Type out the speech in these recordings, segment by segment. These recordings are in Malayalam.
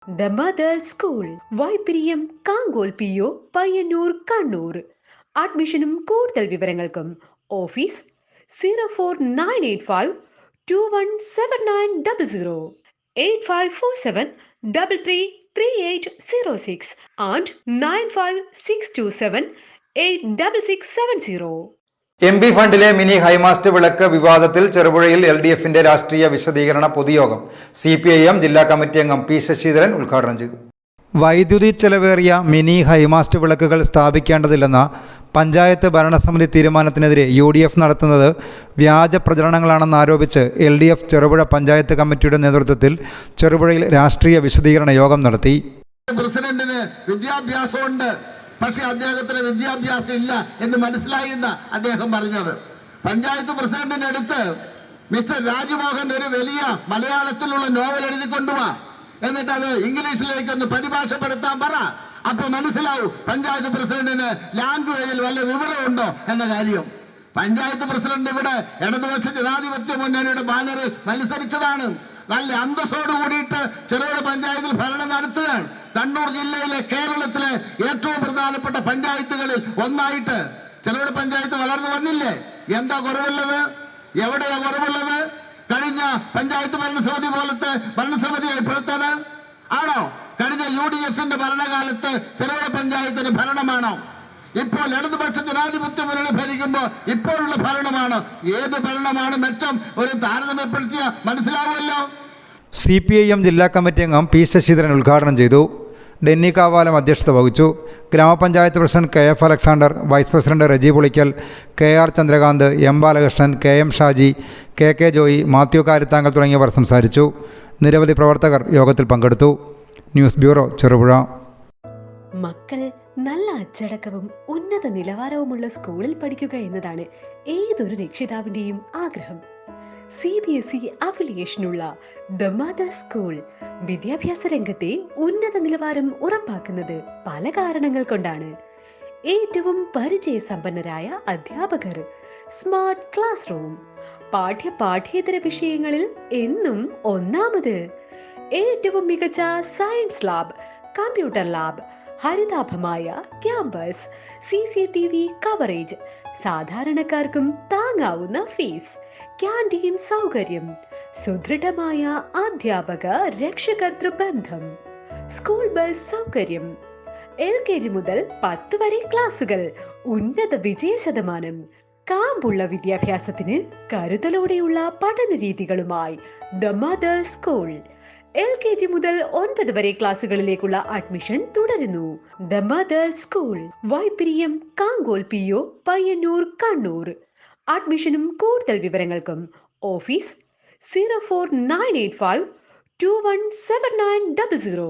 The Mother School, Vaipiriyam Kankol PO, Payyanur, Kannur. അഡ്മിഷനും കൂടുതൽ വിവരങ്ങൾക്കും ഓഫീസ് 04985 217900, 8547 333806 and 95627 86670. MP ഫണ്ടിലെ മിനി ഹൈമാസ്റ്റ് വിളക്ക് വിവാദത്തിൽ ചെറുപുഴയിൽ LDFന്റെ രാഷ്ട്രീയ വിശദീകരണ പൊതുയോഗം CPIM ജില്ലാ കമ്മിറ്റി അംഗം P ശശിധരൻ ഉദ്ഘാടനം ചെയ്തു. വൈദ്യുതി ചെലവേറിയ മിനി ഹൈമാസ്റ്റ് വിളക്കുകൾ സ്ഥാപിക്കേണ്ടതില്ലെന്ന പഞ്ചായത്ത് ഭരണസമിതി തീരുമാനത്തിനെതിരെ UDF നടത്തുന്നത് വ്യാജ പ്രചരണങ്ങളാണെന്ന് ആരോപിച്ച് LDF ചെറുപുഴ പഞ്ചായത്ത് കമ്മിറ്റിയുടെ നേതൃത്വത്തിൽ ചെറുപുഴയിൽ രാഷ്ട്രീയ വിശദീകരണ യോഗം നടത്തി. പ്രസിഡന്റിന് വിദ്യാഭ്യാസമുണ്ട്, പക്ഷെ അദ്ദേഹത്തിന് വിദ്യാഭ്യാസം ഇല്ല എന്ന് മനസ്സിലായിന്ന അദ്ദേഹം പറഞ്ഞത്. പഞ്ചായത്ത് പ്രസിഡന്റിന്റെ അടുത്ത് മിസ്റ്റർ രാജ്മോഹൻ ഒരു വലിയ മലയാളത്തിലുള്ള നോവൽ എഴുതി കൊണ്ടുവാ, എന്നിട്ട് അത് ഇംഗ്ലീഷിലേക്ക് ഒന്ന് പരിഭാഷപ്പെടുത്താൻ പറ. അപ്പൊ മനസ്സിലാവും പഞ്ചായത്ത് പ്രസിഡന്റിന് ലാംഗ്വേജിൽ വല്ല വിവരമുണ്ടോ എന്ന കാര്യം. പഞ്ചായത്ത് പ്രസിഡന്റ് ഇവിടെ ഇടതുപക്ഷ ജനാധിപത്യ മുന്നണിയുടെ ബാനറിൽ മത്സരിച്ചതാണ്. നല്ല അന്തസ്സോട് കൂടിയിട്ട് ചെറുപുഴ പഞ്ചായത്തിൽ ഭരണം നടത്തുകയാണ്. കണ്ണൂർ ജില്ലയിലെ കേരളത്തിലെ ഏറ്റവും പ്രധാനപ്പെട്ട പഞ്ചായത്തുകളിൽ ഒന്നായിട്ട് ചെറുപുഴ പഞ്ചായത്ത് വളർന്നു വന്നില്ലേ? എന്താ കുറവുള്ളത്? എവിടെയാ കുറവുള്ളത്? കഴിഞ്ഞ പഞ്ചായത്ത് ഭരണസമിതി പോലത്തെ ഭരണസമിതിയായി പെടുത്തത് ആണോ? കഴിഞ്ഞ UDFന്റെ ഭരണകാലത്ത് ചെറുപുഴ പഞ്ചായത്തിന് ഭരണമാണോ? ഇപ്പോൾ ഇടതുപക്ഷ ജനാധിപത്യ മുന്നണി ഭരിക്കുമ്പോൾ ഇപ്പോഴുള്ള ഭരണമാണ്. ഏത് ഭരണമാണ് മെച്ചം? ഒരു താരതമ്യപ്പെടുത്തിയ മനസ്സിലാവുമല്ലോ. CPIM ജില്ലാ കമ്മിറ്റി അംഗം P ശശിധരൻ ഉദ്ഘാടനം ചെയ്തു. ഡെന്നി കാവാലം അധ്യക്ഷത വഹിച്ചു. ഗ്രാമപഞ്ചായത്ത് president KF Alexander, vice president Reji Pulickal, KR Chandrakanth, M Balakrishnan, KM Shaji, KK Joy, Mathew Karithankal തുടങ്ങിയവർ സംസാരിച്ചു. നിരവധി പ്രവർത്തകർ യോഗത്തിൽ പങ്കെടുത്തു. News bureau, Cherupuzha. മക്കൾ നല്ല അച്ചടക്കവും ഉന്നത നിലവാരവുമുള്ള സ്കൂളിൽ പഠിക്കുക എന്നതാണ് ഏതൊരു രക്ഷിതാവിന്റെയും ആഗ്രഹം. CBSE അഫിലിയേഷനുള്ള ദ മദർ സ്കൂൾ വിദ്യാഭ്യാസ രംഗത്തെ ഉന്നത നിലവാരം ഉറപ്പാക്കുന്നത് പല കാരണങ്ങൾ കൊണ്ടാണ്. ഏറ്റവും പരിചയസമ്പന്നരായ അധ്യാപകർ, സ്മാർട്ട് ക്ലാസ് റൂം, പാഠ്യേതര വിഷയങ്ങളിൽ എന്നും ഒന്നാമത്, ഏറ്റവും മികച്ച സയൻസ് ലാബ്, കമ്പ്യൂട്ടർ ലാബ്, ഹരിതാഭമായ ക്യാമ്പസ്, CCTV കവറേജ്, സാധാരണക്കാർക്കും താങ്ങാവുന്ന ഫീസ്, ക്യാൻറ്റീൻ സൗകര്യം, സുദൃഢമായ അധ്യാപക രക്ഷകർതൃ ബന്ധം, സ്കൂൾ ബസ് സൗകര്യം, LKG മുതൽ 10 വരെ ക്ലാസുകൾ, ഉന്നത വിജയ ശതമാനം, കാമ്പുള്ള വിദ്യാഭ്യാസത്തിന് കരുതലോടെയുള്ള പഠന രീതികളുമായി ദ മദർ സ്കൂൾ. LKG മുതൽ 9 വരെ ക്ലാസുകളിലേക്കുള്ള അഡ്മിഷൻ തുടരുന്നു. The mother school, Vayppiriyam Kankol PO, Payyanur, Kannur. അഡ്മിഷനും കൂടുതൽ വിവരങ്ങൾക്കും ഓഫീസ് 04985 217900,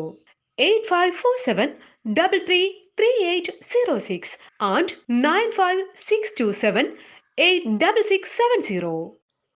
8547 333806 and 95627 86670.